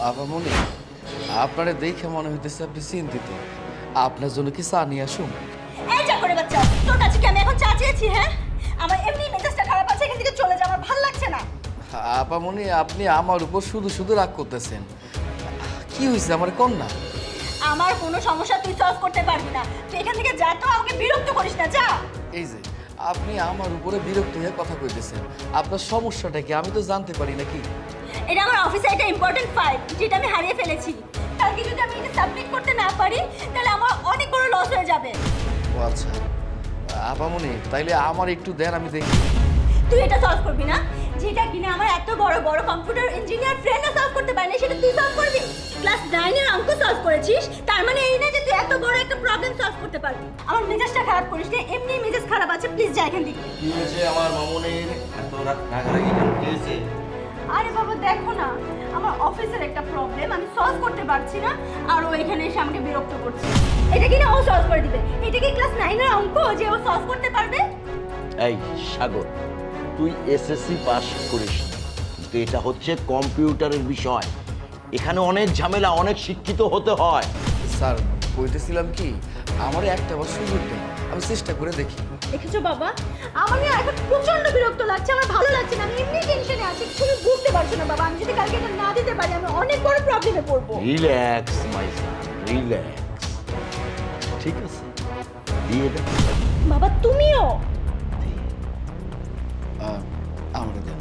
আপামনি, আপনারে দেখে মনে হইতেছে আপনি চিন্তিত। আপনার জন্য কি চা নিয়ে আসুন? এই চা করে বাচ্চা, তোর কাছে কি আমি এখন চা চেয়েছি? হ্যাঁ, আমার এমনি মেজাজটা খারাপ আছে, এখান থেকে চলে যা, আমার ভালো লাগছে না। আপামনি, আপনি আমার উপর শুধু শুধু রাগ করতেছেন। কি হয়েছে আমার কন্যা? আমার কোনো সমস্যা তুই সলভ করতে পারবি না, তুই এখান থেকে যা, তো আমাকে বিরক্ত করিস না, যা। এই যে আপনি আমার উপরে বিরক্ত হয়ে কথা কইতেছেন, আপনার সমস্যাটা কি আমি তো জানতে পারি নাকি? এটা আমার অফিসে একটা ইম্পর্টেন্ট ফাইল, যেটা আমি হারিয়ে ফেলেছি। কালকে যদি আমি এটা সাবমিট করতে না পারি, তাহলে আমার অনেক বড় লস হয়ে যাবে। ও আচ্ছা, আপামনি তাইলে আমার একটু দেন, আমি দেখি। তুই এটা সলভ করবি না? যেটা কিনা আমার এত বড় বড় কম্পিউটার ইঞ্জিনিয়ার ফ্রেন্ডরা সলভ করতে পারে না, সেটা তুই সলভ করবি? ক্লাস 9 এর অঙ্ক সলভ করেছিস, তার মানে এই না যে তুই এত বড় একটা প্রবলেম সলভ করতে পারবি। আমার মেজাজটা খারাপ করিস না, এমনি মেজাজ খারাপ আছে, প্লিজ যা এখান থেকে। কি হয়েছে আমার মামুনের এত রাগারাগি কেন? কি হয়েছে? আরে বাবা দেখো না, আমার অফিসের একটা প্রবলেম আমি সলভ করতে পারছি না, আর ও এখানে এসে আমাকে বিরক্ত করছে। এটা কি না ও সলভ করে দিবে? এটা কি ক্লাস 9 এর অঙ্ক যে ও সলভ করতে পারবে? এই সাগর, তুই এসএসসি পাস করিস নি, কিন্তু এটা হচ্ছে কম্পিউটারের বিষয়। এখানে অনেক ঝামেলা, অনেক শিক্ষিত হতে হয়। স্যার, কইতেছিলাম কি, আমার একটা বার সুযোগ দেন, আমি চেষ্টা করে দেখি। দেখেছো বাবা, আমার না এখন প্রচন্ড বিরক্ত লাগছে, আমার ভালো লাগছে না, আমি এমনি টেনশনে আছি, তুমি বুঝতে পারছো না বাবা, আমি যদি কালকে এটা না দিতে পারি আমি অনেক বড় প্রবলেমে পড়বো। রিল্যাক্স মাই সান, রিল্যাক্স। ঠিক আছে, দিয়ে দে। বাবা তুমিও। আমাকে দেন।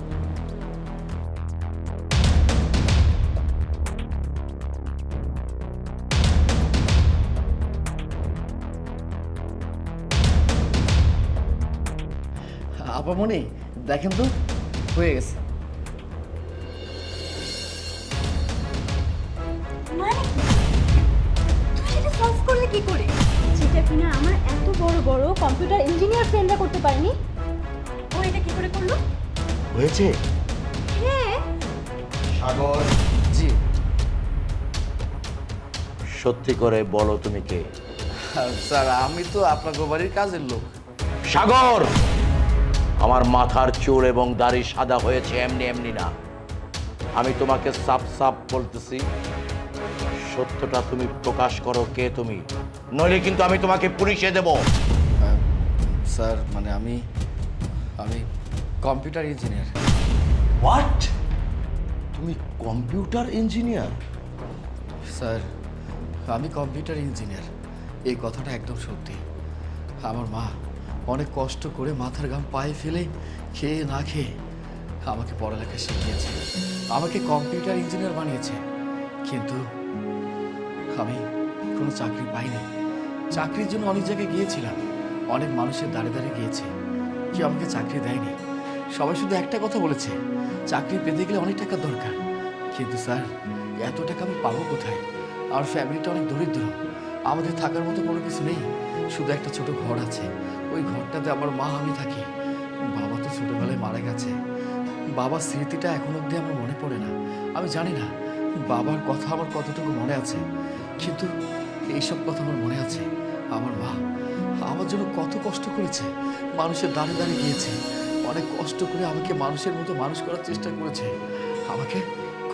আপামনি দেখেন তো, হয়ে গেছে। মানে কি? তুমি এটা সলভ করলে কি করে? যেটা কিনা আমার এত বড় বড় কম্পিউটার ইঞ্জিনিয়ার ফ্রেন্ডরা করতে পারেনি, ও এটা কি করে করলো? হয়েছে? হ্যাঁ। সাগর, জি। সত্যি করে বলো তুমি কে? স্যার, আমি তো আপনাকে বাড়ির কাজের লোক। সাগর, আমার মাথার চুল এবং দাড়ি সাদা হয়েছে এমনি এমনি না। আমি তোমাকে সাফ সাফ বলতেছি, সত্যটা তুমি প্রকাশ করো, কে তুমি, নইলে কিন্তু আমি তোমাকে পুলিশে দেব। স্যার মানে আমি আমি কম্পিউটার ইঞ্জিনিয়ার। হোয়াট? তুমি কম্পিউটার ইঞ্জিনিয়ার? স্যার, আমি কম্পিউটার ইঞ্জিনিয়ার, এই কথাটা একদম সত্যি। আমার মা অনেক কষ্ট করে মাথার ঘাম পায়ে ফেলে, খেয়ে না খেয়ে আমাকে পড়ালেখা শিখিয়েছে, আমাকে কম্পিউটার ইঞ্জিনিয়ার বানিয়েছে। কিন্তু আমি কোনো চাকরি পাইনি। চাকরির জন্য অনেক জায়গায় গিয়েছিলাম, অনেক মানুষের দাঁড়ে দাঁড়িয়ে গিয়েছে, কেউ আমাকে চাকরি দেয়নি। সবাই শুধু একটা কথা বলেছে, চাকরি পেতে গেলে অনেক টাকার দরকার। কিন্তু স্যার, এত টাকা আমি পাবো কোথায়? আমার ফ্যামিলিটা অনেক দরিদ্র, আমাদের থাকার মতো কোনো কিছু নেই, শুধু একটা ছোট ঘর আছে। ওই ঘরটাতে আমার মা আমি থাকি। বাবা তো ছোটবেলায় মারা গেছে, বাবার স্মৃতিটা এখন অবধি আমার মনে পড়ে না। আমি জানি না বাবার কথা আমার কতটুকু মনে আছে, কিন্তু এইসব কথা আমার মনে আছে। আমার মা আমার জন্য কত কষ্ট করেছে, মানুষের দাঁড়িয়ে দাঁড়িয়ে গিয়েছে, অনেক কষ্ট করে আমাকে মানুষের মতো মানুষ করার চেষ্টা করেছে, আমাকে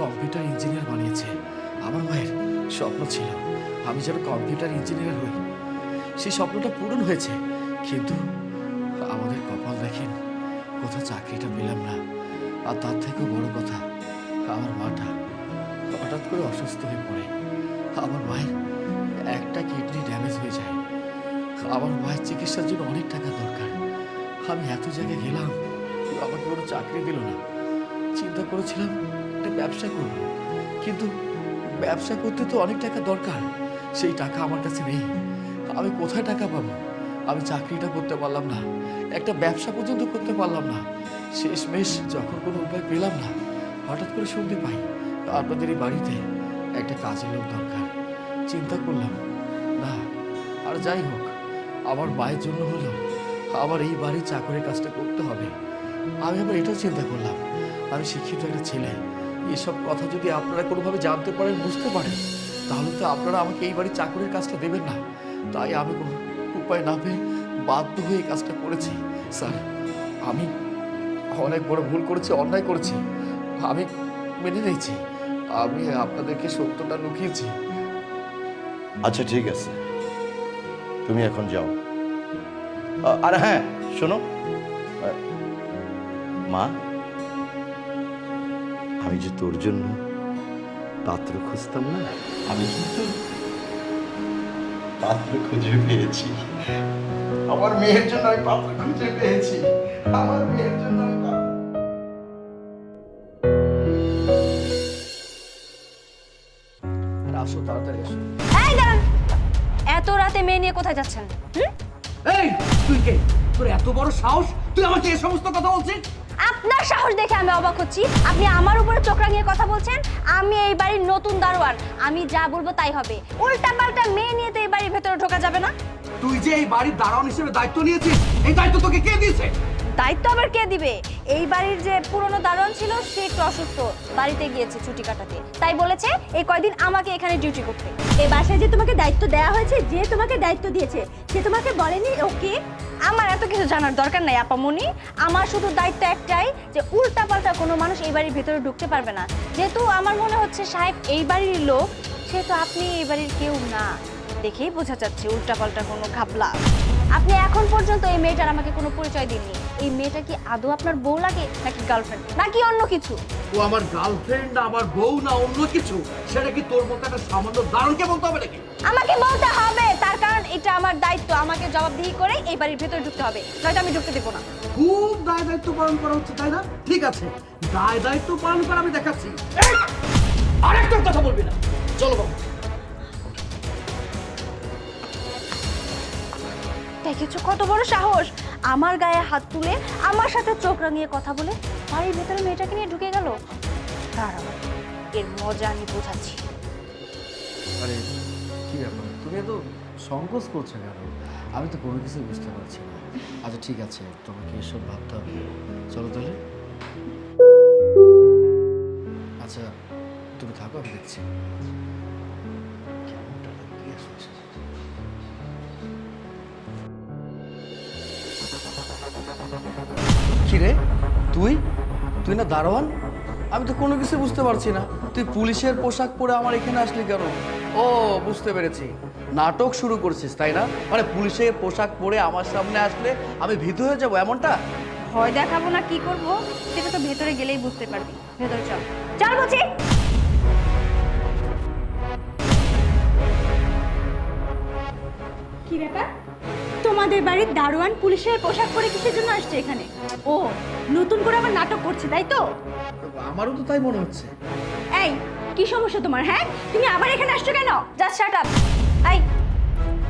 কম্পিউটার ইঞ্জিনিয়ার বানিয়েছে। আমার মায়ের স্বপ্ন ছিল আমি যেন কম্পিউটার ইঞ্জিনিয়ার হই, সেই স্বপ্নটা পূরণ হয়েছে। কিন্তু আমাদের কপাল দেখেন, কোথাও চাকরিটা পেলাম না। আর তার থেকেও বড় কথা, আমার মাটা হঠাৎ করে অসুস্থ হয়ে পড়ে। আমার মায়ের একটা কিডনি ড্যামেজ হয়ে যায়। আমার মায়ের চিকিৎসার জন্য অনেক টাকা দরকার। আমি এত জায়গায় গেলাম, কেউ আমাকে কোনো চাকরি দিল না। চিন্তা করেছিলাম একটা ব্যবসা করব, কিন্তু ব্যবসা করতে তো অনেক টাকা দরকার, সেই টাকা আমার কাছে নেই। আমি কোথায় টাকা পাবো? আমি চাকরিটা করতে পারলাম না, একটা ব্যবসা পর্যন্ত করতে পারলাম না। শেষমেশ যখন কোনো উপায় পেলাম না, হঠাৎ করে শুনতে পাই আপনাদের এই বাড়িতে একটা কাজের লোক দরকার। চিন্তা করলাম, না আর যাই হোক, আমার মায়ের জন্য হলেও আমার এই বাড়ির চাকরের কাজটা করতে হবে। আমি আবার এটাও চিন্তা করলাম, আমি শিক্ষিত একটা ছেলে, এসব কথা যদি আপনারা কোনোভাবে জানতে পারেন, বুঝতে পারেন, তাহলে তো আপনারা আমাকে এই বাড়ির চাকরের কাজটা দেবেন না। তাই আমি কোনো উপায় না পেয়ে বাধ্য হয়ে এই কাজটা করেছি। স্যার, আমি অনেক বড় ভুল করেছি, অন্যায় করেছি, আমি মেনে নিয়েছি। আমি আপনাদেরকে সত্যটা লুকিয়েছি। আচ্ছা ঠিক আছে, তুমি এখন যাও। আর হ্যাঁ শোনো, মা, আমি যে তোর জন্য পাত্র খুঁজতাম না, আমি কিন্তু পাত্র খুঁজে পেয়েছি। আমার মেয়ের জন্য আমি পাত্র খুঁজে পেয়েছি। আমার মেয়ের জন্য আমি আসো, তাড়াতাড়ি আসো। এই দাঁড়ান, এত রাতে মেয়ে নিয়ে কোথায় যাচ্ছেন? এই তুই কে? তোর এত বড় সাহস, তুই আমাকে এই সমস্ত কথা বলছিস? আপনার সাহস দেখে আমি অবাক হচ্ছি। আপনি আমার উপরে চোখ রাঙিয়ে কথা বলছেন। আমি এই বাড়ির নতুন দারোয়ান, আমি যা বলবো তাই হবে। উল্টা পাল্টা মেয়ে নিয়ে তো এই বাড়ির ভেতরে ঢোকা যাবে না। তুই যে এই বাড়ির দারোয়ান হিসেবে দায়িত্ব নিয়েছিস, এই দায়িত্ব তোকে কে দিয়েছে? দায়িত্ব আবার কে দিবে? এই বাড়ির যে পুরনো দারোয়ান ছিল সে একটু অসুস্থ, বাড়িতে গিয়েছে ছুটি কাটাতে, তাই বলেছে এই কয়দিন আমাকে এখানে ডিউটি করতে। এই বাসায় যে তোমাকে দায়িত্ব দেওয়া হয়েছে, যে তোমাকে দায়িত্ব দিয়েছে সে তোমাকে বলেনি ওকে? আমার এত কিছু জানার দরকার নাই আপামনি। আমার শুধু দায়িত্ব একটাই, যে উল্টাপাল্টা কোনো মানুষ এই বাড়ির ভেতরে ঢুকতে পারবে না। যেহেতু আমার মনে হচ্ছে সাহেব এই বাড়ির লোক, সেহেতু আপনি এই বাড়ির কেউ না, দেখেই বোঝা যাচ্ছে উল্টাপাল্টা কোনো ঘাবলা। আপনি এখন পর্যন্ত এই মেয়েটার আমাকে কোনো পরিচয় দিননি। এই মেয়েটা কি আদৌ আপনার বউ লাগে, নাকি গার্লফ্রেন্ড, নাকি অন্য কিছু? ও আমার গার্লফ্রেন্ড, আমার বউ না অন্য কিছু, সেটা কি তোর মতো একটা সামান্য দারোয়ানকে বলতে হবে নাকি? আমাকে বলতে হবে, তার কারণ এটা আমার দায়িত্ব। আমাকে জবাবদিহি করে এই বাড়ির ভেতরে ঢুকতে হবে, নয়তো আমি ঢুকতে দেবো না। খুব দায় দায়িত্ব পালন করা হচ্ছে, তাই না? ঠিক আছে, দায় দায়িত্ব পালন করা আমি দেখাচ্ছি। এই, আরেকটা কথা বলবি না। চলো বাবু। দেখেছো কত বড় সাহস, আমার গায়ে হাত তুলে আমার সাথে চোখ রাঙিয়ে কথা বলে বাড়ির ভেতরে মেয়েটাকে নিয়ে ঢুকে গেল। দাঁড়াও, এর মজা আমি বোঝাচ্ছি। আরে কি ব্যাপার, তুমি এত সংকোচ করছো কেন? আমি তো কোনো কিছু বুঝতে পারছি না। আচ্ছা ঠিক আছে, তোমাকে এসব ভাবতে হবে না। চলো তাহলে। আচ্ছা তুমি থাকো, আমি দেখছি। কেমনটা লাগবে আসলে। কি রে, তুই তুই না দারোয়ান? আমি তো কোনো কিছু বুঝতে পারছি না। তুই পুলিশের পোশাক পরে আমার এখানে আসলি কেন? ও বুঝতে পেরেছি, নাটক শুরু করছিস তাই না? মানে পুলিশের পোশাক পরে আমার সামনে আসলে আমি ভীতু হয়ে যাবো, এমনটা? ভয় দেখাবো না কি করব সেটা তো ভেতরে গেলেই বুঝতে পারবি। ভেতরে চল, চল বলছি। কি ব্যাপার, তোমাদের বাড়ির দারোয়ান পুলিশের পোশাক পরে কিসের জন্য আসছে এখানে? ও নতুন করে আবার নাটক করছে তাই তো? আমারও তো তাই মনে হচ্ছে। এই কি সমস্যা তোমার? হ্যাঁ, তুমি আবার এখানে আসছো কেন? Just shut up. এই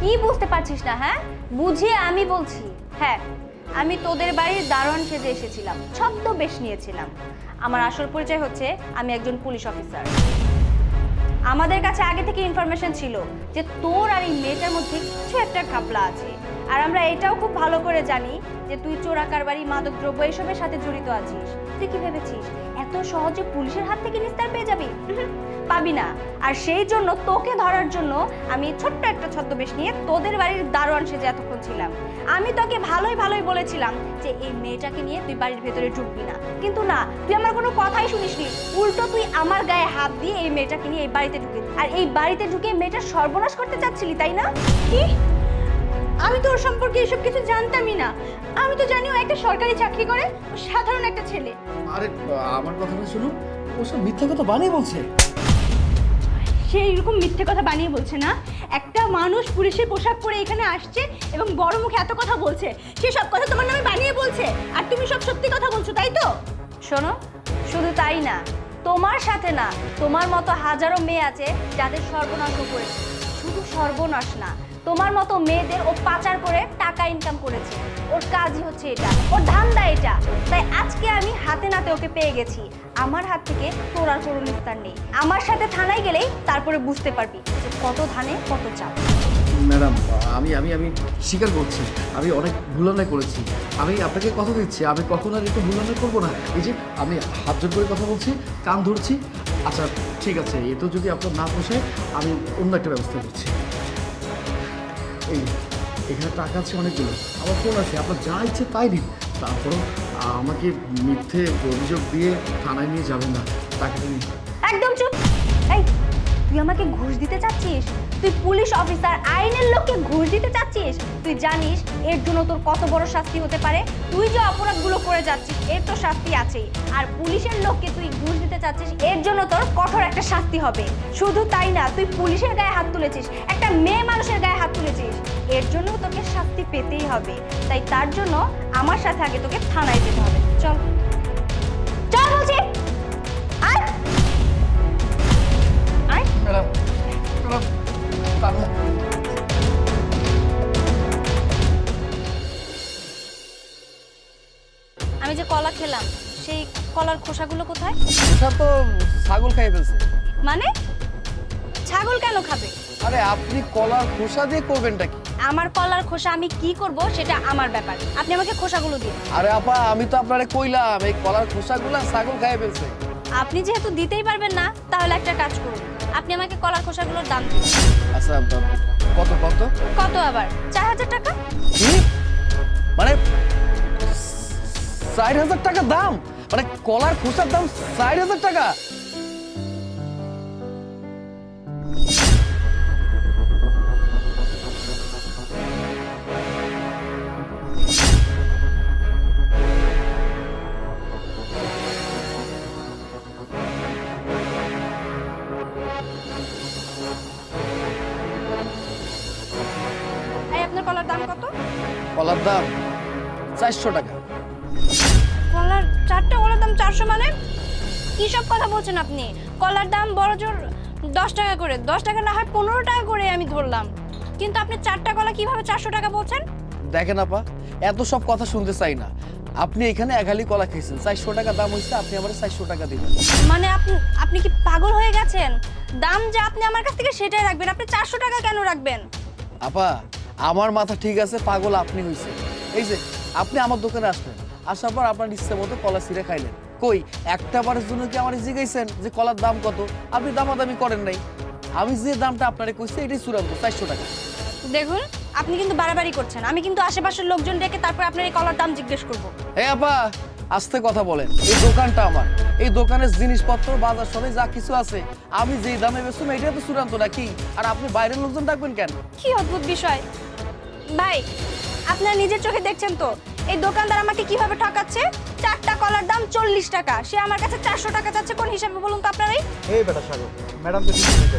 কি বুঝতে পারছিস না? হ্যাঁ বুঝিয়ে আমি বলছি। হ্যাঁ, আমি তোদের বাড়ির দারোয়ান সেজে এসেছিলাম, ছদ্মবেশ নিয়েছিলাম। আমার আসল পরিচয় হচ্ছে আমি একজন পুলিশ অফিসার। আমাদের কাছে আগে থেকে ইনফরমেশন ছিল যে তোর আর এই মেয়েটার মধ্যে কিছু একটা ঘাপলা আছে। আর আমরা এটাও খুব ভালো করে জানি যে তুই চোরা কারবারি, মাদকদ্রব্য এসবের সাথে জড়িত আছিস। তুই কি ভেবেছিস এত সহজে পুলিশের হাত থেকে নিস্তার পেয়ে যাবি? পাবি না। আর সেই জন্য তোকে ধরার জন্য আমি ছোট্ট একটা ছদ্মবেশ নিয়ে তোদের বাড়ির দারোয়ান সেজে এতক্ষণ ছিলাম। আমি তোকে ভালোই ভালোই বলেছিলাম যে এই মেয়েটাকে নিয়ে তুই বাড়ির ভেতরে ঢুকবি না, কিন্তু না, তুই আমার কোনো কথাই শুনিসনি। উল্টো তুই আমার গায়ে হাত দিয়ে এই মেয়েটাকে নিয়ে এই বাড়িতে ঢুকে, আর এই বাড়িতে ঢুকে মেয়েটার সর্বনাশ করতে চাচ্ছিলি, তাই না? কি? আমি তো ওর সম্পর্কে এসব কিছু জানতামই না। আমি তো জানি ও একটা সরকারি চাকরি করে, ও সাধারণ একটা ছেলে। আরে আমার কথাটা শুনো, ওসব মিথ্যা কথা বানিয়ে বলছে। সে এরকম মিথ্যে কথা বানিয়ে বলছে না। একটা মানুষ পুলিশের পোশাক পরে এখানে আসছে এবং বড় মুখে এত কথা বলছে, সে সব কথা তোমার নামে বানিয়ে বলছে, আর তুমি সব সত্যি কথা বলছো, তাই তো? শোনো, শুধু তাই না, তোমার সাথে না, তোমার মতো হাজারো মেয়ে আছে যাদের সর্বনাশও করেছে। শুধু সর্বনাশ না, তোমার মতো মেয়েদের ও পাচার করে টাকা ইনকাম করেছে। ওর কাজই হচ্ছে এটা, ওর ধান্দা এটা। তাই আজকে আমি হাতে নাতে ওকে পেয়ে গেছি। আমার হাত থেকে তোর আর কোনো নিস্তার নেই। আমার সাথে থানায় গেলেই তারপরে বুঝতে পারবি যে কত ধানে কত চাপ। ম্যাডাম আমি আমি আমি স্বীকার করছি, আমি অনেক ভুলান্নায় করেছি। আমি আপনাকে কথা দিচ্ছি, আমি কখনো আর একটু ভুলান্না করবো না। এই যে আমি হাত জোর করে কথা বলছি, কান ধরছি। আচ্ছা ঠিক আছে, এ তো যদি আপনার না পোষায় আমি অন্য একটা ব্যবস্থা করছি। এই এখানে টাকা আছে অনেকগুলো, আমার ফোন আছে, আপনার যা ইচ্ছে তাই দিন। তারপরও আমাকে মিথ্যে অভিযোগ দিয়ে থানায় নিয়ে যাবেন না, টাকাটা নিন। একদম চুপ। তুই আমাকে ঘুষ দিতে চাচ্ছিস? তুই পুলিশ অফিসার, আইনের লোককে ঘুষ দিতে চাচ্ছিস? তুই জানিস এর জন্য তোর কত বড় শাস্তি হতে পারে? তুই যে অপরাধগুলো করে যাচ্ছিস এর তো শাস্তি আছেই, আর পুলিশের লোককে তুই ঘুষ দিতে চাচ্ছিস এর জন্য তোর কঠোর একটা শাস্তি হবে। শুধু তাই না, তুই পুলিশের গায়ে হাত তুলেছিস, একটা মেয়ে মানুষের গায়ে হাত তুলেছিস, এর জন্য তোকে শাস্তি পেতেই হবে। তাই তার জন্য আমার সাথে আগে তোকে থানায় যেতে হবে। চল চল বলছি, আয় আয়। ম্যাডাম আমি যে কলা খেলাম সেই কলার খোসাগুলো কোথায়? খোসা তো ছাগল খাই ফেলছে। মানে ছাগল কেন খাবে? আরে আপনি কলার খোসা দিয়ে করবেনটা কি? আমার কলার খোসা আমি কি করব সেটা আমার ব্যাপার, আপনি আমাকে খোসাগুলো দিন। আরে আপা আমি তো আপনারে কইলাম এই কলার খোসাগুলা ছাগল খাই ফেলছে। আপনি যেহেতু দিতেই পারবেন না তাহলে একটা কাজ করুন, আপনি আমাকে কলার খোসাগুলোর দাম দিন। আচ্ছা কত কত? কত আবার? 4000 টাকা। কি মানে 4000 টাকা দাম? মানে কলার খোসার দাম 4000 টাকা? এই আপনার কলার দাম কত? কলার দাম 400 টাকা। কলার চারটা কলার দাম 400? মানে কি সব কথা বলছেন আপনি? কলার দাম বড়জোর 10 টাকা করে, 10 টাকা না হয় 15 টাকা করে আমি ধরলাম, কিন্তু আপনি চারটা কলা কিভাবে 400 টাকা বলছেন? দেখেন আপা এত সব কথা শুনতে চাই না, আপনি এখানে একালি কলা খেয়েছেন, 400 টাকা দাম হইছে, আপনি আমার 400 টাকা দিবেন। মানে আপনি কি পাগল হয়ে গেছেন? দাম যা আপনি আমার কাছ থেকে সেটাই রাখবেন, আপনি 400 টাকা কেন রাখবেন? আপা আমার মাথা ঠিক আছে, পাগল আপনি হইছে। এই যে আপনি আমার দোকানে আসলেন, আসার পর আপনার ইচ্ছে মতো কলা ছিঁড়ে খাইলেন, কই একটা বারের জন্য কি আমার জিজ্ঞাসেন যে কলার দাম কত? আপনি দামাদামি করেন নাই, আমি যে দামটা আপনারে কইছি এটাই চূড়ান্ত 400 টাকা। দেখুন আপনি কিন্তু বাড়াবাড়ি করছেন, আমি কিন্তু আশেপাশের লোকজন ডেকে তারপর আপনার এই কলার দাম জিজ্ঞেস করব। এই আপা আস্তে কথা বলেন, এই দোকানটা আমার, এই দোকানের জিনিসপত্র বাজার সরে যা কিছু আছে আমি যেই দামে বেচুম এটাই তো চূড়ান্ত নাকি? আর আপনি বাইরের লোকজন ডাকবেন কেন? কি অদ্ভুত বিষয় ভাই, আপনারা নিজের চোখে দেখছেন তো এই দোকানদার আমাকে কিভাবে ঠকাচ্ছে। চারটা কলার দাম 40 টাকা, সে আমার কাছে 400 টাকা চাচ্ছে, কোন হিসাবে বলুন তো আপনারাই? এই বেটা সাগর, ম্যাডাম তো ঠিক আছে,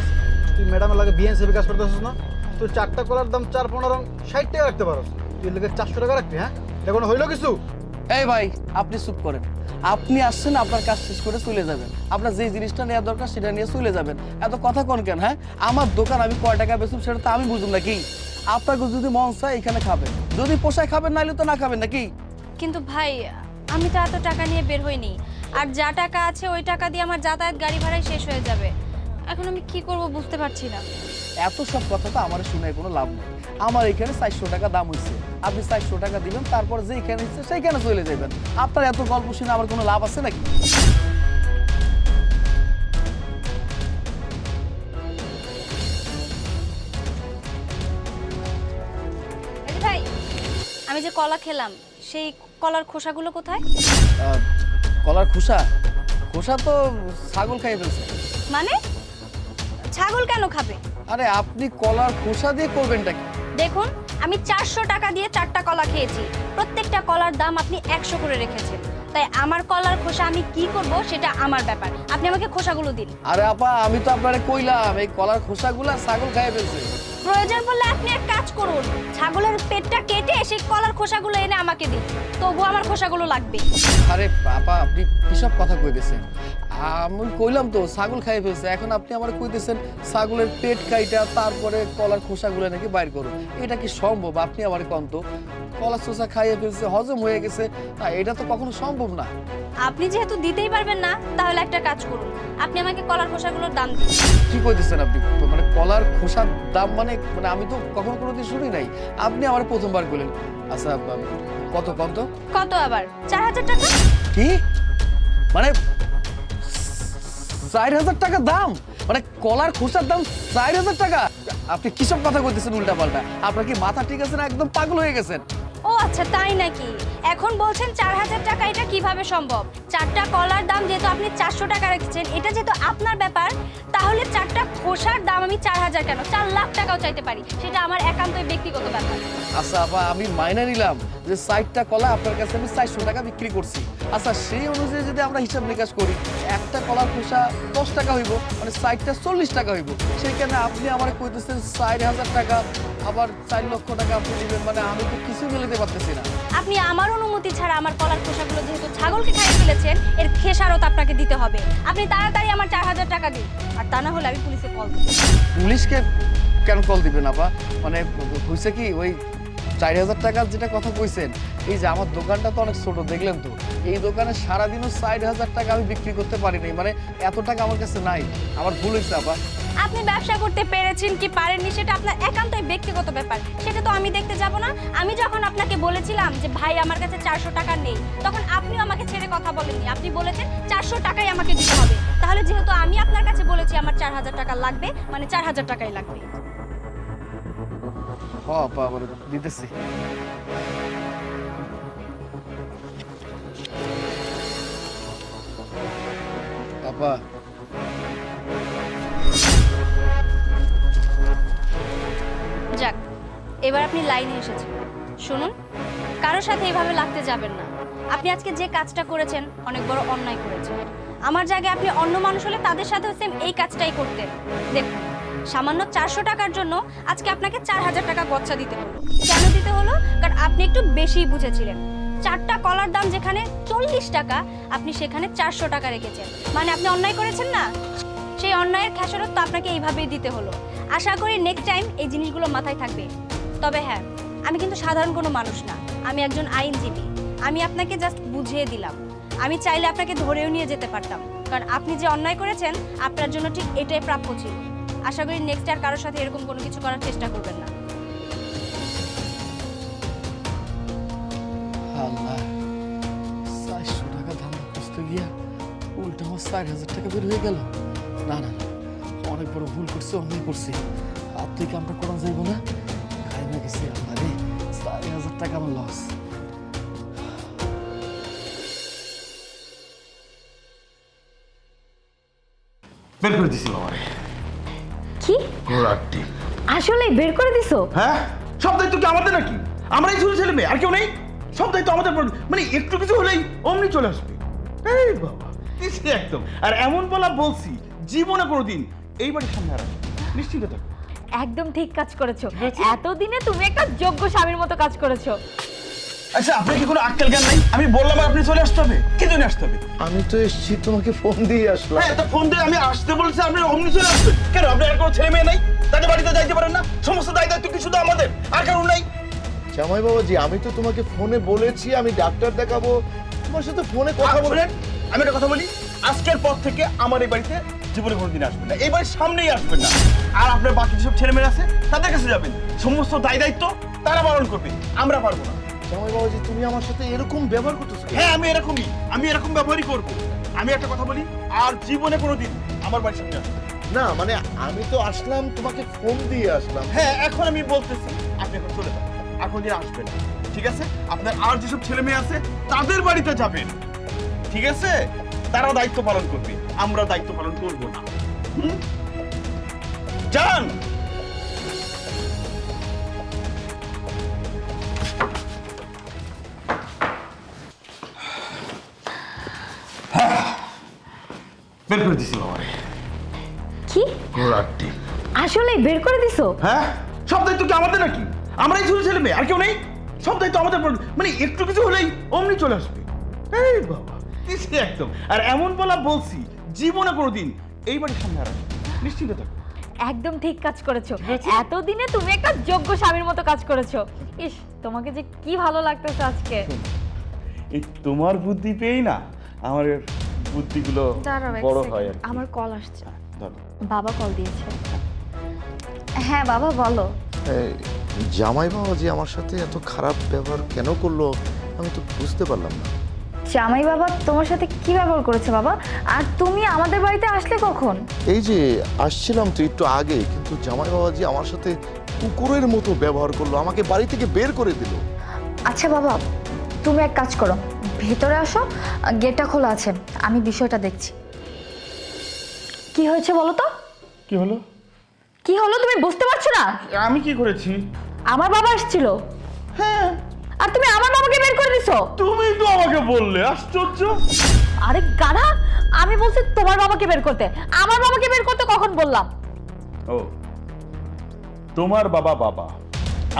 তুই ম্যাডামের লাগে বিএনসিবি কাজ করতেছিস না? তুই চারটা কলার দাম 4-15 60 টাকা রাখতে পারোস, তুই লেগে 400 টাকা রাখবি? হ্যাঁ এখন হইলো কিছু? এই ভাই আপনি চুপ করেন, আপনি আসছেন আপনার কাজ শেষ করে চলে যাবেন, আপনার যে জিনিসটা নেওয়া দরকার সেটা নিয়ে চলে যাবেন, এত কথা কোন কেন? হ্যাঁ আমার দোকান আমি কয় টাকা বেচুম সেটা তো আমি বুঝুম নাকি? আপনাকে যদি মন চায় এখানে খাবেন, যদি পোষায় খাবেন, নাইলে তো না খাবেন নাকি? কিন্তু ভাই আমি তো এত টাকা নিয়ে বের হইনি, আর যা টাকা আছে ওই টাকা দিয়ে আমার যাতায়াত গাড়ি ভাড়াই শেষ হয়ে যাবে, এখন আমি কি করব বুঝতে পারছি না। এত সব কথা তো আমার শুনে কোনো লাভ নেই, আমার এখানে 400 টাকা দাম হয়েছে, আপনি 400 টাকা দিবেন, তারপর যেখানে ইচ্ছে সেইখানে চলে যাবেন। আপনার এত গল্প শুনে আমার কোনো লাভ আছে নাকি? এই ভাই, আমি যে কলা খেলাম সেই কলার খোসাগুলো কোথায়? কলার খোসা? খোসা তো ছাগল খাই ফেলছে। মানে ছাগল কেন খাবে? আরে আপনি কলার খোসা দিয়ে করবেনটা কি? দেখুন আমি 400 টাকা দিয়ে চারটা কলা খেয়েছি, প্রত্যেকটা কলার দাম আপনি 100 করে রেখেছেন, তাই আমার কলার খোসা আমি কি করব সেটা আমার ব্যাপার, আপনি আমাকে খোসাগুলো দিন। আরে আপা আমি তো আপনারে কইলাম এই কলার খোসাগুলা ছাগল খাই ফেলছে। প্রয়োজন পড়লে আপনি এক কাজ করুন, ছাগলের পেটটা কেটে সেই কলার খোসাগুলো এনে আমাকে দিন, তবু আমার খোসাগুলো লাগবে। আরে আপা আপনি কিসব কথা কইতেছেন? আমি কইলাম তো ছাগল খাই ফেলছে, এখন আপনি আমার কইতেছেন ছাগলের পেট কাইটা তারপরে কলার খোসাগুলো নাকি বাইর করুন, এটা কি সম্ভব? আপনি আমার কোন তো কলার খোসা খাইয়ে ফেলছে, হজম হয়ে গেছে, এটা তো কখনো সম্ভব না। আপনি যেহেতু দিতেই পারবেন না তাহলে একটা কাজ করুন, আপনি আমাকে কলার খোসাগুলোর দাম দিন। কি কইতেছেন আপনি? মানে কলার খোসার দাম মানে মানে আমি তো কখনো কোনোদিন শুনি নাই, আপনি আমার প্রথমবার বললেন। আচ্ছা কত কত? কত আবার? 4000 টাকা। কি মানে 4000 টাকা দাম? মানে কলার খোসার দাম 4000 টাকা? আপনি কিসব কথা কইতেছেন উল্টা পাল্টা? আপনার কি মাথা ঠিক আছে না একদম পাগল হয়ে গেছেন? ও আচ্ছা তাই নাকি? এখন বলছেন 4000 টাকা, এটা কিভাবে সম্ভব? চারটা কলার দাম যেহেতু আপনি 400 টাকা রেখেছেন, এটা যেহেতু আপনার ব্যাপার, তাহলে চারটা খোসার দাম আমি 4000 কেন 4 লাখ টাকাও চাইতে পারি, সেটা আমার একান্তই ব্যক্তিগত ব্যাপার। আচ্ছা আপা, আমি মাইনা নিলাম যে 60টা কলা আপনার কাছে আমি 400 টাকা বিক্রি করছি। আচ্ছা সেই অনুযায়ী যদি আমরা হিসাব নিকাশ করি, একটা কলার খোসা 10 টাকা হইব, মানে 60টা 40 টাকা হইব। সেইখানে আপনি আমার কইতেছেন 4000 টাকা, আবার 4 লক্ষ টাকা আপনি নেবেন, মানে আমি তো কিছু মিলাতে পারতেছি না। আপনি আমার অনুমতি ছাড়া আমার কলার খোসাগুলো যেহেতু ছাগলকে খাইয়ে ফেলেছেন, এর খেসারত আপনাকে দিতে হবে। আপনি তাড়াতাড়ি আমার 4000 টাকা দিন, আর তা না হলে আমি পুলিশে কল দেব। পুলিশকে কেন কল দিবেন আপা? মানে হয়েছে কি, ওই 4000 টাকার যেটা কথা কইছেন, এই যে আমার দোকানটা তো অনেক ছোট, দেখলেন তো, এই দোকানে সারাদিনও 4000 টাকা আমি বিক্রি করতে পারি নাই, মানে এত টাকা আমার কাছে নাই। আমার ভুল হয়েছে আপা। আপনি ব্যবসা করতে পেরেছেন কি পারেননি সেটা আপনার একান্তই ব্যক্তিগত ব্যাপার, সেটা তো আমি দেখতে যাব না। আমি যখন আপনাকে বলেছিলাম যে ভাই আমার কাছে 400 টাকা নেই, তখন আপনিও আমাকে ছেড়ে কথা বলেননি। আপনি বলেছেন 400 টাকাই আমাকে দিতে হবে। তাহলে যেহেতু আমি আপনার কাছে বলেছি আমার 4000 টাকা লাগবে, মানে 4000 টাকাই লাগবে। হ আপা, আবার দিতেছি। আপা যাক, এবার আপনি লাইনে এসেছেন। শুনুন, কারোর সাথে এইভাবে লাগতে যাবেন না। আপনি আজকে যে কাজটা করেছেন অনেক বড় অন্যায় করেছেন। আমার জায়গায় আপনি অন্য মানুষ হলে তাদের সাথেও সেম এই কাজটাই করতেন। দেখুন, সামান্য 400 টাকার জন্য আজকে আপনাকে 4000 টাকা গচ্ছা দিতে হলো। কেন দিতে হলো? কারণ আপনি একটু বেশিই বুঝেছিলেন। 4টা কলার দাম যেখানে 40 টাকা, আপনি সেখানে 400 টাকা রেখেছেন, মানে আপনি অন্যায় করেছেন না? সেই অন্যায়ের খেসারত তো আপনাকে এইভাবেই দিতে হলো। আশা করি নেক্সট টাইম এই জিনিসগুলো মাথায় থাকবে। তবে হ্যাঁ, আমি কিন্তু সাধারণ কোনো মানুষ না, আমি একজন আইনজীবী। আমি আপনাকে জাস্ট বুঝিয়ে দিলাম। আমি চাইলে আপনাকে ধরেও নিয়ে যেতে পারতাম, কারণ আপনি যে অন্যায় করেছেন আপনার জন্য ঠিক এটাই প্রাপ্য ছিল। আশা করি নেক্সট আর কারোর সাথে এরকম কোনো কিছু করার চেষ্টা করবেন না। আল্লাহ, 400 টাকা দাম খুঁজতে গিয়া উল্টা আমার 4000 টাকা বের হয়ে গেল। না না না, অনেক বড় ভুল করছি, অন্যায় করছি। হাত থেকে আমরা করা যাইব না, খাইমা গেছি। আল্লাহ রে, 4000 টাকা আমার লস। বের করে দিছি বাবারে। কি? ঘোড়াটি। আসলেই বের করে দিছো? হ্যাঁ, সব দায়িত্ব কি আমাদের নাকি? আমরাই ছোট ছেলে মেয়ে, আর কেউ নেই? সব দায়িত্ব আমাদের উপর, মানে একটু কিছু হলেই অমনি চলে আসবে। এই বাবা, কিছু একদম। আর এমন বলা বলছি, জীবনে কোনোদিন এই বাড়ির সামনে আর আসবে না। নিশ্চিত থাকো। একদম ঠিক কাজ করেছো। এতদিনে তুমি একটা যোগ্য স্বামীর মতো কাজ করেছো। আচ্ছা, আপনার কি কোনো আক্কেল জ্ঞান নাই? আমি বললাম আপনি চলে আসতে হবে, কি জন্য আসতে হবে? আমি তো এসেছি তোমাকে ফোন দিয়ে আসলাম। হ্যাঁ, তো ফোন দিয়ে আমি আসতে বলছি, আপনি অমনি চলে আসবেন কেন? আপনার আর কোনো ছেলে মেয়ে নাই? তাদের বাড়িতে যাইতে পারেন না? সমস্ত দায়িত্ব কি শুধু আমাদের, আর কারণ নাই? জামাই বাবাজি, আমি তো তোমাকে ফোনে বলেছি আমি ডাক্তার দেখাবো, তোমার সাথে ফোনে কথা বলে। বলেন, আমি একটা কথা বলি, আজকের পর থেকে আমার এই বাড়িতে জীবনে কোনোদিন আসবেন না, এই বাড়ির সামনেই আসবেন না। আর আপনার বাকি যেসব ছেলে মেয়ে আছে তাদের কাছে যাবেন, সমস্ত দায়িত্ব তারা পালন করবে, আমরা পারবো না। জামাই বাবাজি, তুমি আমার সাথে এরকম ব্যবহার করতেছো? হ্যাঁ, আমি এরকম ব্যবহারই করবো। আমি একটা কথা বলি, আর জীবনে কোনোদিন আমার বাড়ির সামনে আসবেন না। না মানে আমি তো আসলাম, তোমাকে ফোন দিয়ে আসলাম। হ্যাঁ, এখন আমি বলতেছি আপনি এখন চলে যান, এখন দিয়ে আসবেন না, ঠিক আছে? আপনার আর যেসব ছেলে মেয়ে আছে তাদের বাড়িতে যাবেন, ঠিক আছে? তারা দায়িত্ব পালন করবে, আমরা দায়িত্ব পালন করব না। যান। বের করে দিছি বাবারে। কি? ঘোড়াটি। আসলেই বের করে দিছো? হ্যাঁ, সব দায়িত্ব কি আমাদের নাকি? আমরাই ছোট ছেলে মেয়ে, আর কেউ নেই? সব দায়িত্ব আমাদের উপর, মানে একটু কিছু হলেই অমনি চলে আসবে। এই বাবা, কিছু একদম। আর এমন বলা বলছি, জীবনে কোনোদিন এই বাড়ির সামনে আর আসবে না। নিশ্চিত থাকো। একদম ঠিক কাজ করেছো। এতদিনে তুমি একটা যোগ্য স্বামীর মতো কাজ করেছো। ইস, তোমাকে যে কি ভালো লাগতেছে আজকে। এই তোমার বুদ্ধি পেয়েই না আমার বুদ্ধিগুলো বড় হয় আর কি। আমার কল আসছে। ধরো। বাবা কল দিয়েছে। হ্যাঁ বাবা, বলো। জামাই বাবাজি আমার সাথে এত খারাপ ব্যবহার কেন করলো আমি তো বুঝতে পারলাম না। জামাই বাবা তোমার সাথে কি ব্যবহার করেছে বাবা? আর তুমি আমাদের বাড়িতে আসলে কখন? এই যে আসছিলাম তো একটু আগে, কিন্তু জামাই বাবাজি আমার সাথে কুকুরের মতো ব্যবহার করলো, আমাকে বাড়ি থেকে বের করে দিল। আচ্ছা বাবা, তুমি এক কাজ করো, ভেতরে আসো, গেটটা খোলা আছে, আমি বিষয়টা দেখছি। কি হয়েছে বলো তো? কি হলো? কি হলো তুমি বুঝতে পারছো না? আমি কি করেছি? আমার বাবা আসছিল। হ্যাঁ, আর তুমি আমার বাবাকে বের করে দিছো। তুমি তো আমাকে বললে, আশ্চর্য। আরে গাধা, আমি বলছি তোমার বাবাকে বের করতে। আমার বাবাকে বের করতে কখন বললাম? ও, তোমার বাবা বাবা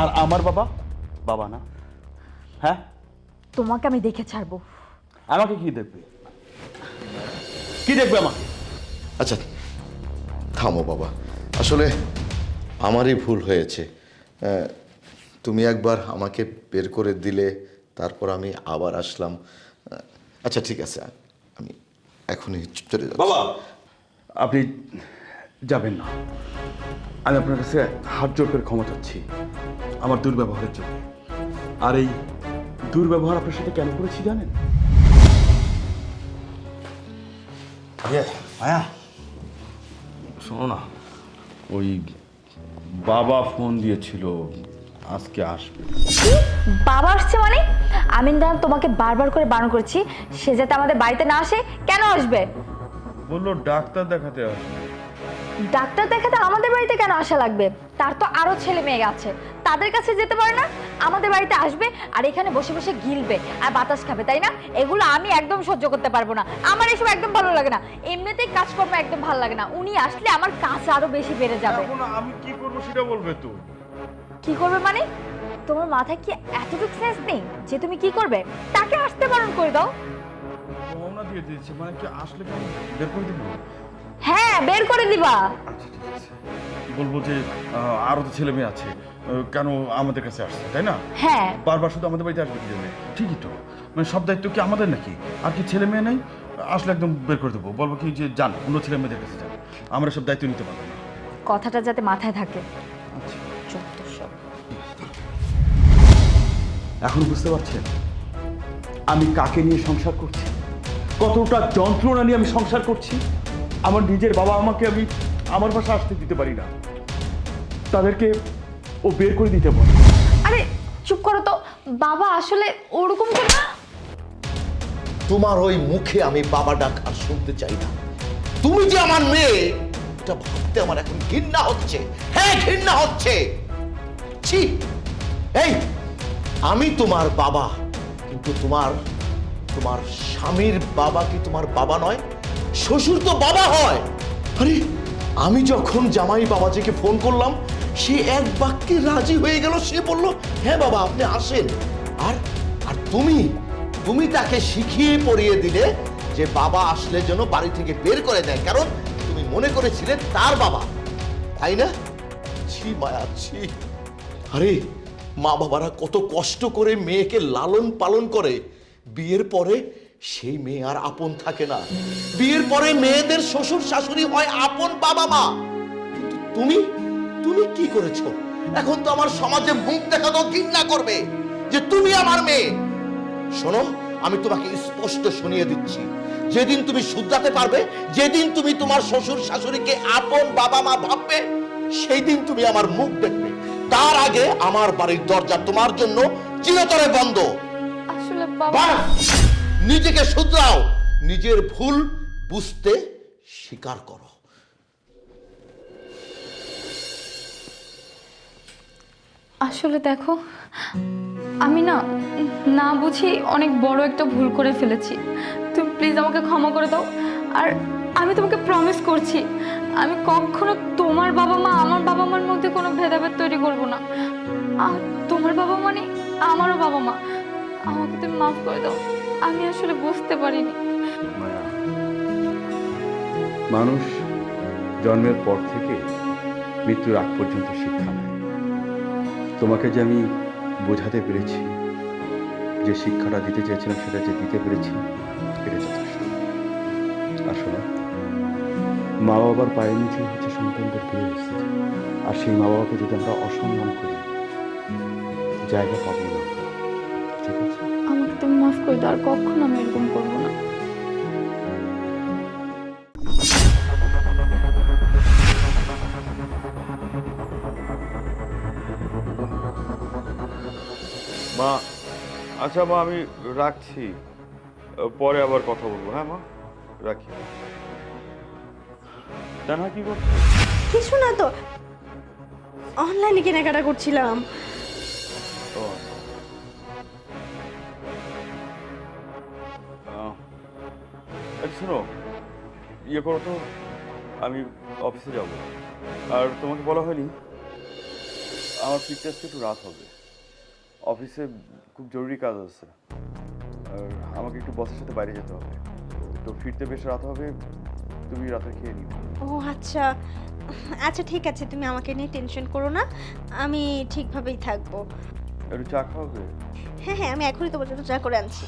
আর আমার বাবা বাবা না? হ্যাঁ, তোমাকে আমি দেখে ছাড়বো। আমাকে কি দেখবে? কি দেখবে আমাকে? আচ্ছা থামো বাবা, আসলে আমারই ভুল হয়েছে। তুমি একবার আমাকে বের করে দিলে, তারপর আমি আবার আসলাম। আচ্ছা ঠিক আছে, আমি এখনই চলে যাব। বাবা, আপনি যাবেন না। আমি আপনার কাছে হাত জোর করে ক্ষমা চাচ্ছি আমার দুর্ব্যবহারের জন্য। আর এই দুর্ব্যবহার আপনার সাথে কেন করেছি জানেন? মায়া, শোনো না, ওই বাবা ফোন দিয়েছিল আজকে আসবে। কি? বাবা আসছে মানে? আমি না তোমাকে বারবার করে বারণ করেছি সে যাতে আমাদের বাড়িতে না আসে। কেন আসবে? বললো ডাক্তার দেখাতে আসবে। ডাক্তার দেখাতে আমাদের বাড়িতে কেন আসা লাগবে? তার তো আরো ছেলে মেয়ে আছে, তাদের কাছে যেতে পারে না? আমাদের বাড়িতে আসবে আর এখানে বসে বসে গিলবে আর বাতাস খাবে, তাই না? এগুলো আমি একদম সহ্য করতে পারবো না। আমার এসব একদম ভালো লাগে না। এমনিতেই কাজকর্ম একদম ভালো লাগে না, উনি আসলে আমার কাজ আরো বেশি বেড়ে যাবে। এখন আমি কি করবো সেটা বলবে তো। কি করবে মানে? তোমার মাথায় কি এতটুকু সেন্স নেই যে তুমি কি করবে? তাকে আসতে বারণ করে দাও। রওনা দিয়ে দিয়েছে, মানে কি আসলে কি আমি বের করে দিব? হ্যাঁ, বের করে দিবা। আচ্ছা ঠিক আছে, বলবো যে আরো তো ছেলে মেয়ে আছে, কেন আমাদের কাছে আসছে, তাই না? হ্যাঁ, বারবার শুধু আমাদের বাড়িতে আসবে কি জন্য? ঠিকই তো, মানে সব দায়িত্ব কি আমাদের নাকি? আর কি ছেলে মেয়ে নেই? আসলে একদম বের করে দেবো, বলবো কি যে যান অন্য ছেলে মেয়েদের কাছে যান, আমরা সব দায়িত্ব নিতে পারবো না। কথাটা যাতে মাথায় থাকে। আচ্ছা, যত সব। এখন বুঝতে পারছেন আমি কাকে নিয়ে সংসার করছি, কতটা যন্ত্রণা নিয়ে আমি সংসার করছি। আমার নিজের বাবা আমাকে আমি আমার বাসা আসতে দিতে পারি না, তাদেরকে ও বের করে দিতে পারে। আরে চুপ করো তো, বাবা আসলে ওরকম করে না। তোমার ওই মুখে আমি বাবা ডাক আর শুনতে চাই না। তুমি যে আমার মেয়ে, এটা ভাবতে আমার এখন ঘৃণা হচ্ছে। হ্যাঁ, ঘৃণা হচ্ছে। ছি, এই আমি তোমার বাবা, কিন্তু তোমার স্বামীর বাবা কি তোমার বাবা নয়? শ্বশুর তো বাবা হয়। আরে আমি যখন জামাই বাবাজিকে ফোন করলাম, সে এক বাক্যে রাজি হয়ে গেল। সে বলল হ্যাঁ বাবা আপনি আসেন। আর আর তুমি তাকে শিখিয়ে পড়িয়ে দিলে যে বাবা আসলে যেন বাড়ি থেকে বের করে দেয়, কারণ তুমি মনে করেছিলে তার বাবা, তাই না? ছি মায়া, ছি। আরে মা বাবারা কত কষ্ট করে মেয়েকে লালন পালন করে, বিয়ের পরে সেই মেয়ে আর আপন থাকে না। বিয়ের পরে মেয়েদের শ্বশুর শাশুড়ি হয় আপন বাবা মা। কিন্তু তুমি কি করেছো? এখন তো আমার সমাজে মুখ দেখানো ঘৃণা করবে যে তুমি আমার মেয়ে। শোনো, আমি তোমাকে স্পষ্ট শুনিয়ে দিচ্ছি, যেদিন তুমি শুধরাতে পারবে, যেদিন তুমি তোমার শ্বশুর শাশুড়িকে আপন বাবা মা ভাববে, সেই দিন তুমি আমার মুখ দেখবে। তার আগে আমার বাড়ির দরজা তোমার জন্য চিরতরে বন্ধ। আসলে বাবা, বাস, নিজেকে শুধরাও, নিজের ভুল বুঝতে স্বীকার করো। আসলে দেখো, আমি না বুঝি অনেক বড় একটা ভুল করে ফেলেছি। তুমি প্লিজ আমাকে ক্ষমা করে দাও। আর আমি তোমাকে প্রমিস করছি আমি কখনো তোমার বাবা মা আমার বাবা মার মধ্যে কোনো ভেদাভেদ তৈরি করব না। আর তোমার বাবা মানে আমারও বাবা মা। আমাকে তুমি মাফ করে দাও, আমি আসলে বুঝতে পারিনি। মায়া, মানুষ জন্মের পর থেকে মৃত্যুর আগ পর্যন্ত শিক্ষা নেয়। তোমাকে যে আমি বোঝাতে পেরেছি, যে শিক্ষাটা দিতে চেয়েছিলাম সেটা যে দিতে পেরেছি, এটা যথেষ্ট। আর শোনো, মা বাবার পায়ের নিচে হচ্ছে সন্তানদের বিয়ে এসেছে, আর সেই মা বাবাকে যদি আমরা অসম্মান করি, জায়গা পাবো না। ঠিক আছে? আমাকে তুমি মাফ করে দাও, আর কখনো আমি এরকম করবো না। মা, আচ্ছা মা, আমি রাখছি, পরে আবার কথা বলবো। হ্যাঁ মা, রাখি। জানা কি করছো? কিছু না তো, অনলাইনে কেনাকাটা করছিলাম। ও শোনো, ইয়ে করো তো, আমি অফিসে যাব। আর তোমাকে বলা হয়নি, আমার ফিরতে আসতে একটু রাত হবে। অফিসে খুব জরুরি কাজ আছে, আর আমাকে একটু বসের সাথে বাইরে যেতে হবে। তো ফিরতে বেশ রাত হবে, তুমি রাতে খেয়ে নিও। ও আচ্ছা আচ্ছা, ঠিক আছে, তুমি আমাকে নিয়ে টেনশন করো না, আমি ঠিকভাবেই থাকবো। একটু চা খাওয়াবে? হ্যাঁ হ্যাঁ, আমি এখনই তোমার জন্য চা করে আনছি।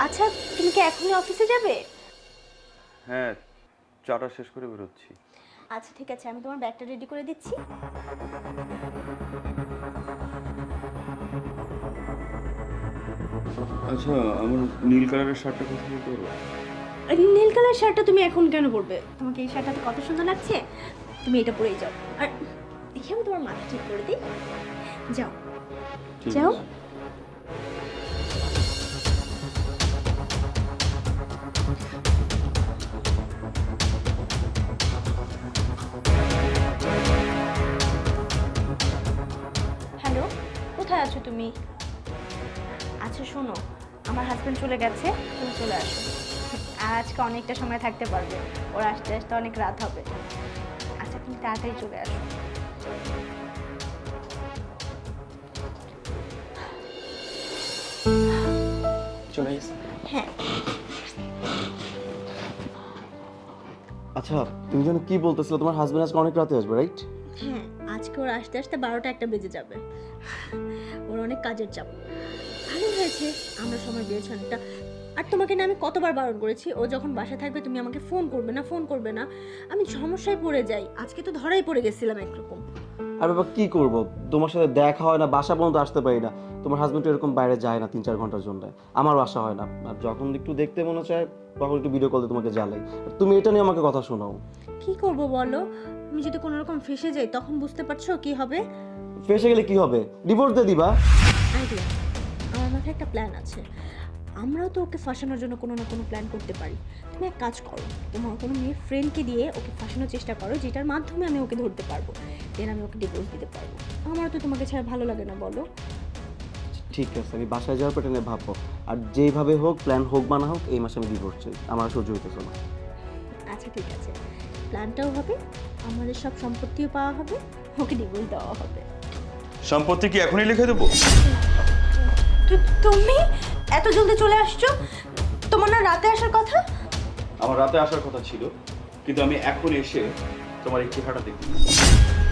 আচ্ছা, তুমি কি এখনই অফিসে যাবে? হ্যাঁ, চাটা শেষ করে বেরোচ্ছি। আচ্ছা ঠিক আছে, আমি তোমার ব্যাগটা রেডি করে দিচ্ছি। আচ্ছা, আমার নীল কালারের শার্টটা কোথায় বলতে পারো? নীল কালার শার্টটা তুমি এখন কেন পরবে? তোমাকে এই শার্টটা তো কত সুন্দর লাগছে, তুমি এটা পরেই যাও। আর দেখি আমি তোমার মাথা ঠিক করে দিই। যাও ঠিক যাও। আছে। হ্যালো, কোথায় আছো তুমি? আচ্ছা শোনো, আমার হাজবেন্ড চলে গেছে, তুমি চলে আসো। আর আজকে অনেকটা সময় থাকতে পারবে, ওর আসতে আসতে অনেক রাত হবে। আচ্ছা তুমি তাড়াতাড়ি চলে আসো। চলে গেছে। হ্যাঁ আচ্ছা, তুমি যেন কি বলতেছিলে, তোমার হাজবেন্ড আজকে অনেক রাতে আসবে, রাইট? হ্যাঁ, আজকে ওর আসতে আসতে 12টা 1টা বেজে যাবে। ওর অনেক কাজের চাপ। ভালো হয়েছে আমরা সময় পেয়েছি অনেকটা। আর তোমাকে না আমি কতবার বারণ করেছি, ও যখন বাসা থাকবে তুমি আমাকে ফোন করবে না, ফোন করবে না। আমি সমস্যায় পড়ে যাই, আজকে তো ধরাই পড়ে গেছিলাম একরকম। আর বাবা কি করব, তোমার সাথে দেখা হয় না, বাসা পর্যন্ত আসতে পারি না। তোমার হাজবেন্ড এরকম বাইরে যায় না 3-4 ঘন্টার জন্য, আমার বাসা হয় না। আর যখন একটু দেখতে মনে চায় তখন একটু ভিডিও কলে তোমাকে জ্বালাই। তুমি এটা নিয়ে আমাকে কথা শোনাও। কি করব বলো, আমি যদি কোনো রকম ফেসে যাই তখন বুঝতে পারছো কি হবে? ফেসে গেলে কি হবে? ডিভোর্স দিয়ে দিবা। আইডিয়া, আমার মাথায় একটা প্ল্যান আছে। আমরাও তো ওকে ফাঁসানোর জন্য কোনো না কোনো প্ল্যান করতে পারি। তুমি এক কাজ করো, তোমার কোনো মেয়ের ফ্রেন্ডকে দিয়ে ওকে ফাঁসানোর চেষ্টা করো, যেটার মাধ্যমে আমি ওকে ধরতে পারবো, দেন আমি ওকে ডিভোর্স দিতে পারবো। আমার তো তোমাকে ছাড়া ভালো লাগে না, বলো? ঠিক আছে, আমি বাসায় যাওয়ার পেটে নিয়ে ভাববো। আর যেইভাবে হোক, প্ল্যান হোক বা না হোক, এই মাসে আমি ডিভোর্স চাই, আমার সহ্য হইতেছে না। আচ্ছা ঠিক আছে, প্ল্যানটাও হবে, আমাদের সব সম্পত্তিও পাওয়া হবে, ওকে ডিভোর্স দেওয়া হবে। সম্পত্তি কি এখনই লিখে দেবো? তুমি এত জলদি চলে আসছো? তোমার না রাতে আসার কথা? আমার রাতে আসার কথা ছিল, কিন্তু আমি এখন এসে তোমার এই চেহারাটা দেখি।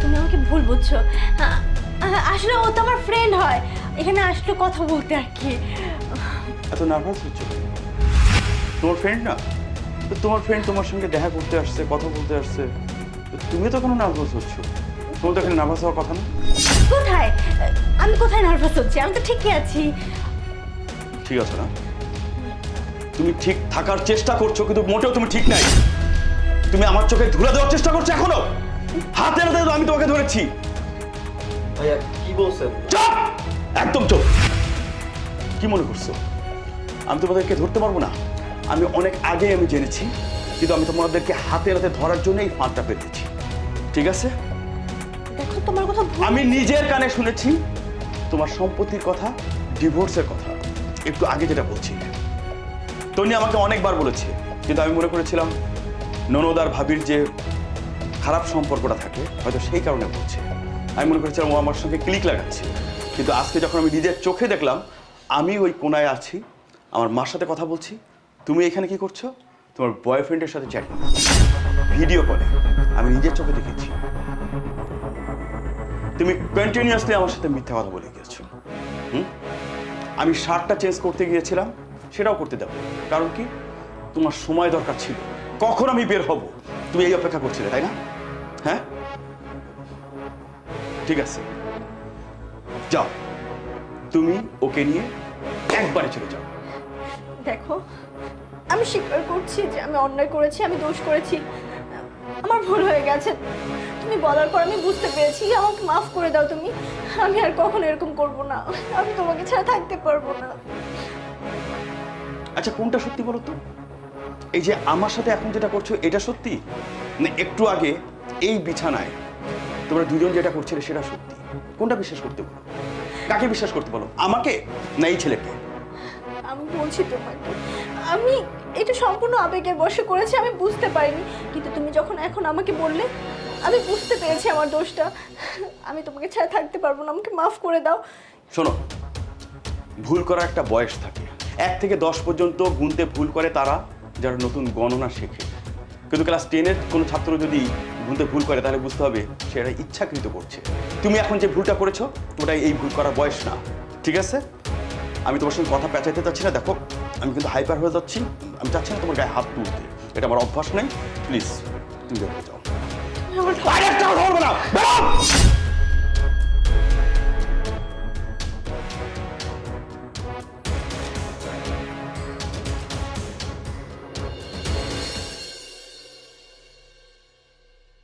তুমি আমাকে ভুল বুঝছো। আসলে ও তো আমার ফ্রেন্ড হয়, এখানে আসলো কথা বলতে আর কি। এত নার্ভাস হচ্ছ কেন? তোমার ফ্রেন্ড না? তো তোমার ফ্রেন্ড তোমার সঙ্গে দেখা করতে আসছে, কথা বলতে আসছে, তো তুমি তো কোনো নার্ভাস হচ্ছ? তোমার তো এখানে নার্ভাস হওয়ার কথা না। কোথায়? আমি কোথায় নার্ভাস হচ্ছি? আমি তো ঠিকই আছি। ঠিক আছে না? তুমি ঠিক থাকার চেষ্টা করছো, কিন্তু মোটেও তুমি ঠিক নাই। তুমি আমার চোখে ধুলা দেওয়ার চেষ্টা করছো এখনো। হাতে নাতে তো আমি তোমাকে ধরেছি। ভাইয়া কি বলছেন? চুপ! একদম চুপ! কি মনে করছো আমি তোমাদেরকে ধরতে পারবো না? আমি অনেক আগে আমি জেনেছি, কিন্তু আমি তোমাদেরকে হাতে নাতে ধরার জন্য এই ফাঁদটা পেতেছি। ঠিক আছে? দেখো তোমার কথা ভুল। আমি নিজের কানে শুনেছি তোমার সম্পত্তির কথা, ডিভোর্সের কথা, একটু আগে যেটা বলছি। তনি আমাকে অনেকবার বলেছে, কিন্তু আমি মনে করেছিলাম ননদ আর ভাবির যে খারাপ সম্পর্কটা থাকে হয়তো সেই কারণে বলছে। আমি মনে করেছিলাম ও আমার সঙ্গে ক্লিক লাগাচ্ছে, কিন্তু আজকে যখন আমি নিজের চোখে দেখলাম আমি ওই কোনায় আছি, আমার মার সাথে কথা বলছি, তুমি এখানে কি করছো? তোমার বয়ফ্রেন্ডের সাথে চ্যাটিং করছো ভিডিও কলে, আমি নিজের চোখে দেখেছি। তুমি কন্টিনিউয়াসলি আমার সাথে মিথ্যা কথা বলে গিয়েছো। আমি শার্টটা চেঞ্জ করতে গিয়েছিলাম, সেটাও করতে দেবো। কারণ কি? তোমার সময় দরকার ছিল, কখন আমি বের হব তুমি এই অপেক্ষা করছিলে, তাই না? হ্যাঁ ঠিক আছে, যাও তুমি ওকে নিয়ে একবারে চলে যাও। দেখো, আমি স্বীকার করছি যে আমি অন্যায় করেছি, আমি দোষ করেছি, আমার ভুল হয়ে গেছে। তুমি তুমি বলার পর আমি বুঝতে পেরেছি। আমাকে মাফ করে দাও তুমি। আমি আর কখনো এরকম করব না। আমি তোমাকে ছাড়া থাকতে পারবো না। আচ্ছা কোনটা সত্যি বলো তো? এই যে আমার সাথে এখন যেটা করছো এটা সত্যি, না একটু আগে এই বিছানায় তোমরা দুজন যেটা করছিলে সেটা সত্যি? কোনটা বিশ্বাস করতে বলো? কাকে বিশ্বাস করতে বলো, আমাকে না এই ছেলেকে? আমি বলছি তোমাকে, আমি এটা সম্পূর্ণ আবেগের বশে করেছি, আমি বুঝতে পারিনি। কিন্তু তুমি যখন এখন আমাকে বললে আমি বুঝতে পেরেছি আমার দোষটা। আমি তোমাকে ছাড়া থাকতে পারবো না, আমাকে মাফ করে দাও। শোনো, ভুল করার একটা বয়স থাকে। 1 থেকে 10 পর্যন্ত গুনতে ভুল করে তারা যারা নতুন গণনা শেখে। কিন্তু ক্লাস 10-এর কোনো ছাত্র যদি গুনতে ভুল করে তাহলে বুঝতে হবে সে এটা ইচ্ছাকৃত করছে। তুমি এখন যে ভুলটা করেছো ওটাই এই ভুল করার বয়স না, ঠিক আছে? আমি তোমার সঙ্গে কথা পেঁচাইতে চাচ্ছি না। দেখো আমি কিন্তু হাইপার হয়ে যাচ্ছি, আমি চাচ্ছি না তোমার গায়ে হাত তুলতে, এটা আমার অভ্যাস নেই। প্লিজ তুমি বের হয়ে যাও। আমার আরে একটা কথা বলবো না।